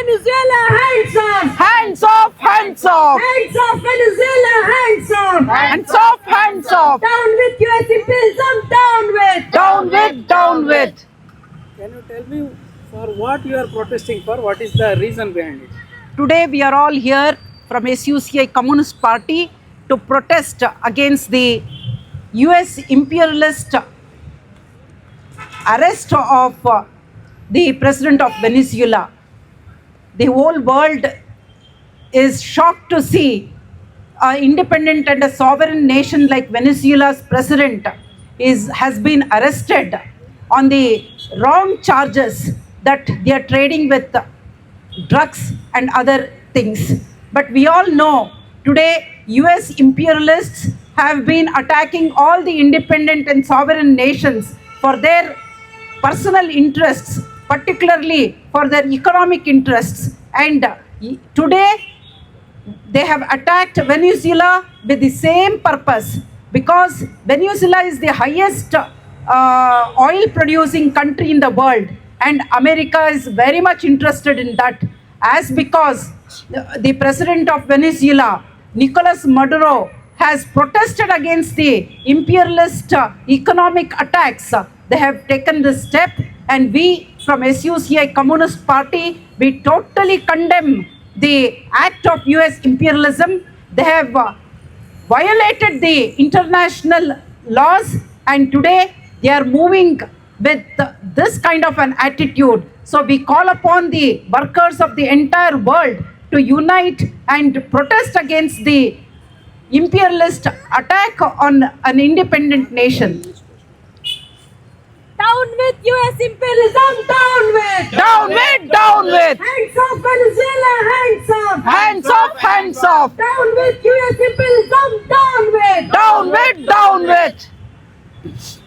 Venezuela, hands off! Hands off, hands off, Hands off, Venezuela, hands off! hands off, hands off. Down with US imperialism, down with! Down with, down with. Can you tell me for what you are protesting for? What is the reason behind it? Today we are all here from SUCI Communist Party to protest against the US imperialist arrest of the president of Venezuela. The whole world is shocked to see an independent and a sovereign nation like Venezuela's president has been arrested on the wrong charges that they are trading with drugs and other things. But we all know today US imperialists have been attacking all the independent and sovereign nations for their personal interests, particularly for their economic interests. And today they have attacked Venezuela with the same purpose, because Venezuela is the highest oil producing country in the world, and America is very much interested in that, as because the president of Venezuela, Nicolas Maduro, has protested against the imperialist economic attacks. They have taken this step, and we from SUCI Communist Party, we totally condemn the act of US imperialism. They have violated the international laws, and today they are moving with this kind of an attitude. So we call upon the workers of the entire world to unite and protest against the imperialist attack on an independent nation. Down with US imperialism, down with! Down with, down with. Hands off, Venezuela, hands off! Hands off, hands off. Down with US imperialism, down with! Down with, down with.